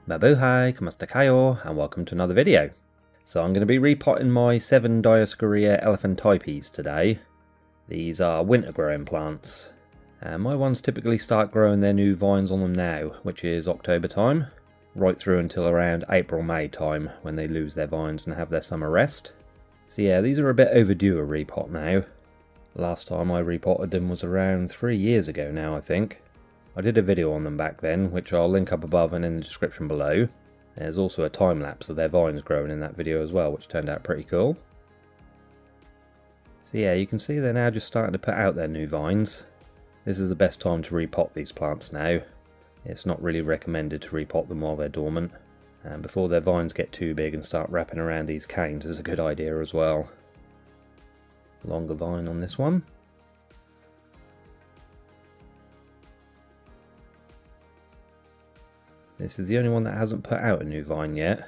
Mabuhay, kamusta kayo, and welcome to another video. So I'm going to be repotting my 7 Dioscorea Elephantipes today. These are winter growing plants, and my ones typically start growing their new vines on them now, which is October time, right through until around April-May time when they lose their vines and have their summer rest. So yeah, these are a bit overdue a repot now. Last time I repotted them was around 3 years ago now, I think. I did a video on them back then, which I'll link up above and in the description below. There's also a time lapse of their vines growing in that video as well, which turned out pretty cool. So yeah, you can see they're now just starting to put out their new vines. This is the best time to repot these plants now. It's not really recommended to repot them while they're dormant. And before their vines get too big and start wrapping around these canes is a good idea as well. Longer vine on this one. This is the only one that hasn't put out a new vine yet.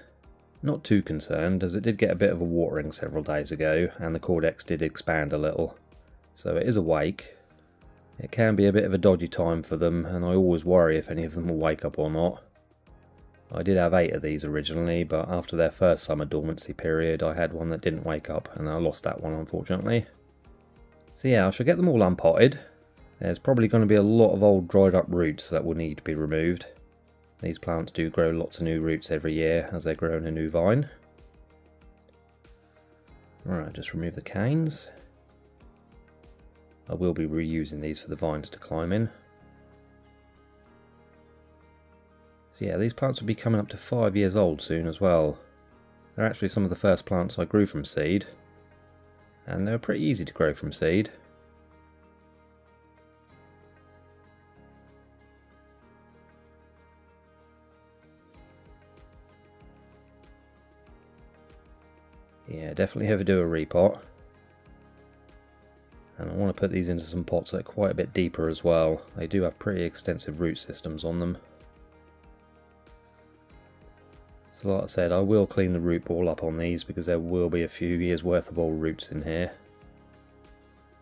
Not too concerned, as it did get a bit of a watering several days ago, and the cortex did expand a little. So it is awake. It can be a bit of a dodgy time for them, and I always worry if any of them will wake up or not. I did have 8 of these originally, but after their first summer dormancy period I had one that didn't wake up, and I lost that one unfortunately. So yeah, I shall get them all unpotted. There's probably going to be a lot of old dried up roots that will need to be removed. These plants do grow lots of new roots every year as they grow in a new vine. Alright, just remove the canes. I will be reusing these for the vines to climb in. So yeah, these plants will be coming up to 5 years old soon as well. They're actually some of the first plants I grew from seed, and they're pretty easy to grow from seed. Yeah, definitely overdue a repot. And I want to put these into some pots that are quite a bit deeper as well. They do have pretty extensive root systems on them. So like I said, I will clean the root ball up on these because there will be a few years worth of old roots in here.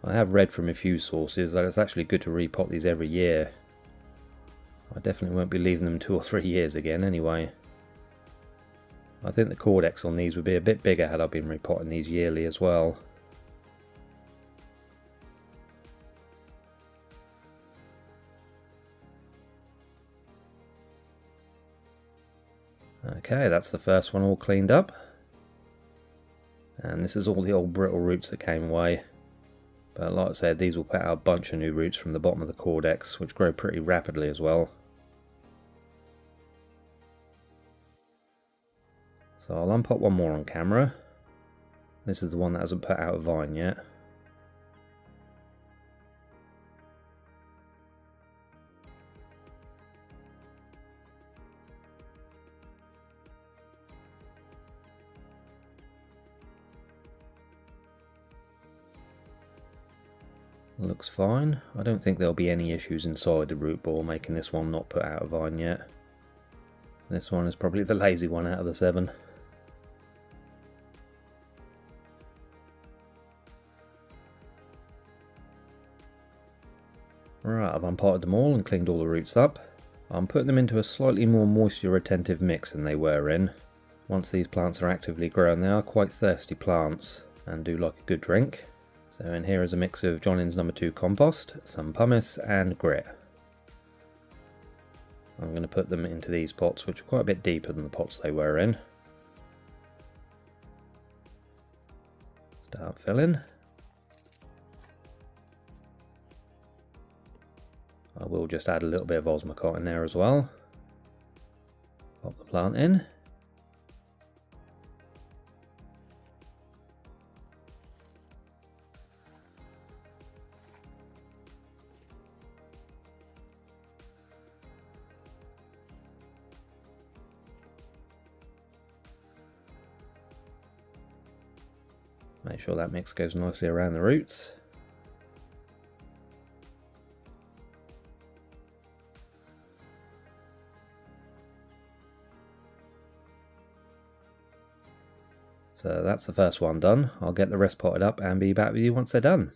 I have read from a few sources that it's actually good to repot these every year. I definitely won't be leaving them 2 or 3 years again anyway. I think the cortex on these would be a bit bigger had I been repotting these yearly as well. Okay, that's the first one all cleaned up. And this is all the old brittle roots that came away. But like I said, these will put out a bunch of new roots from the bottom of the cortex, which grow pretty rapidly as well. So I'll unpot one more on camera. This is the one that hasn't put out a vine yet. Looks fine. I don't think there'll be any issues inside the root ball making this one not put out a vine yet. This one is probably the lazy one out of the 7. Right, I've unpotted them all and cleaned all the roots up. I'm putting them into a slightly more moisture retentive mix than they were in. Once these plants are actively growing, they are quite thirsty plants and do like a good drink. So in here is a mix of Johnnins No. 2 compost, some pumice and grit. I'm going to put them into these pots, which are quite a bit deeper than the pots they were in. Start filling. I will just add a little bit of osmocot in there as well. Pop the plant in. Make sure that mix goes nicely around the roots. So that's the first one done. I'll get the rest potted up and be back with you once they're done.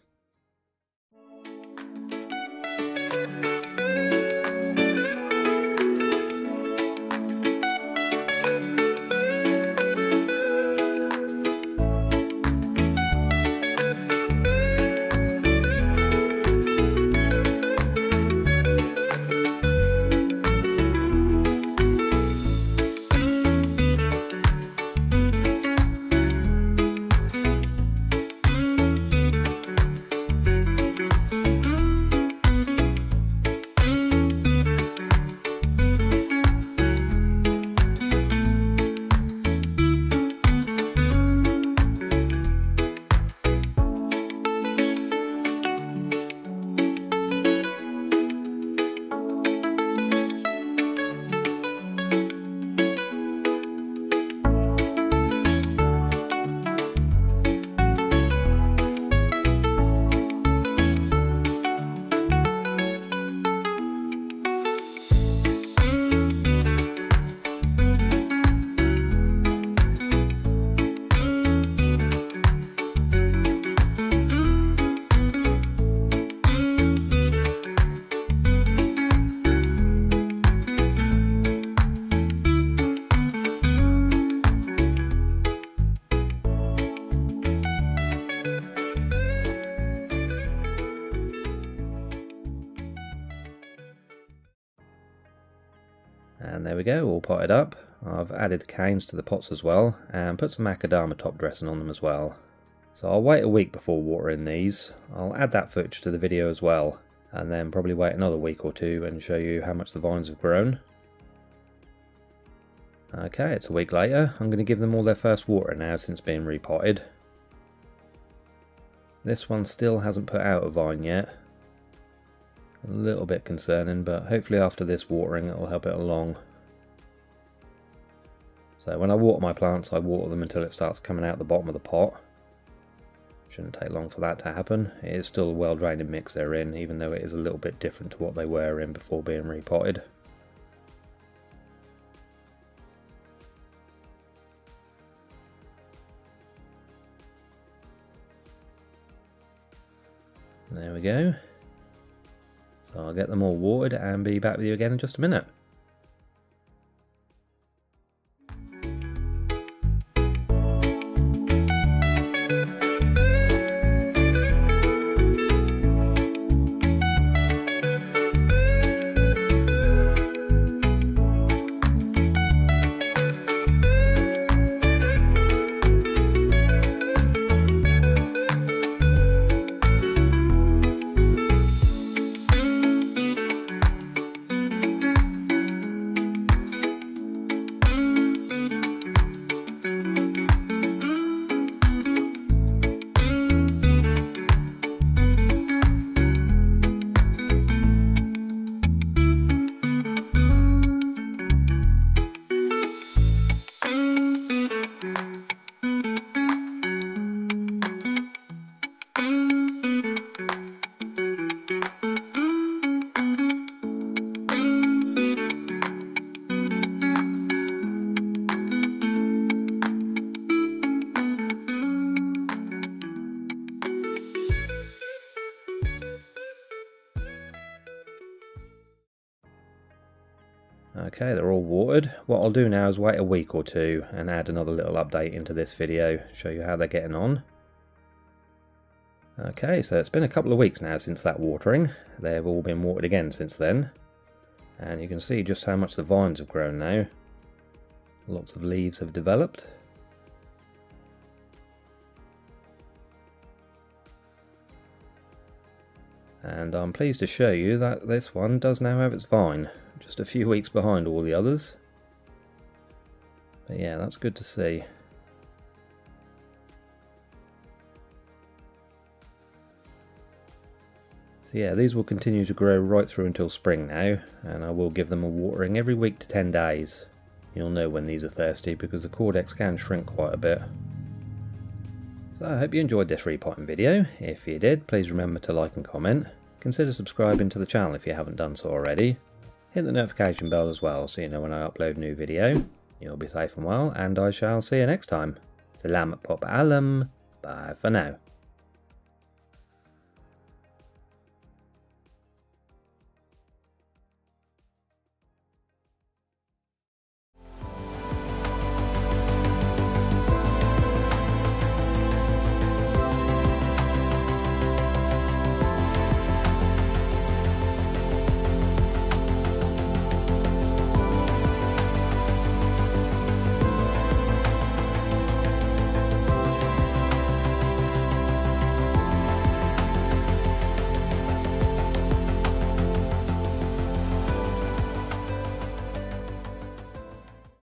There we go, all potted up. I've added the canes to the pots as well and put some macadamia top dressing on them as well. So I'll wait a week before watering these. I'll add that footage to the video as well, and then probably wait another week or two and show you how much the vines have grown. Okay, it's a week later. I'm going to give them all their first water now since being repotted. This one still hasn't put out a vine yet. A little bit concerning, but hopefully after this watering it'll help it along. So when I water my plants, I water them until it starts coming out the bottom of the pot. Shouldn't take long for that to happen. It is still a well drained mix they're in, even though it is a little bit different to what they were in before being repotted. There we go. So I'll get them all watered and be back with you again in just a minute. Okay, they're all watered. What I'll do now is wait a week or two and add another little update into this video, show you how they're getting on. Okay, so it's been a couple of weeks now since that watering. They've all been watered again since then. And you can see just how much the vines have grown now. Lots of leaves have developed. And I'm pleased to show you that this one does now have its vine. Just a few weeks behind all the others. But yeah, that's good to see. So yeah, these will continue to grow right through until spring now, and I will give them a watering every week to 10 days. You'll know when these are thirsty because the cordex can shrink quite a bit. So I hope you enjoyed this repotting video. If you did, please remember to like and comment. Consider subscribing to the channel if you haven't done so already. Hit the notification bell as well so you know when I upload a new video. You'll be safe and well, and I shall see you next time. Salamat po paalam. Bye for now.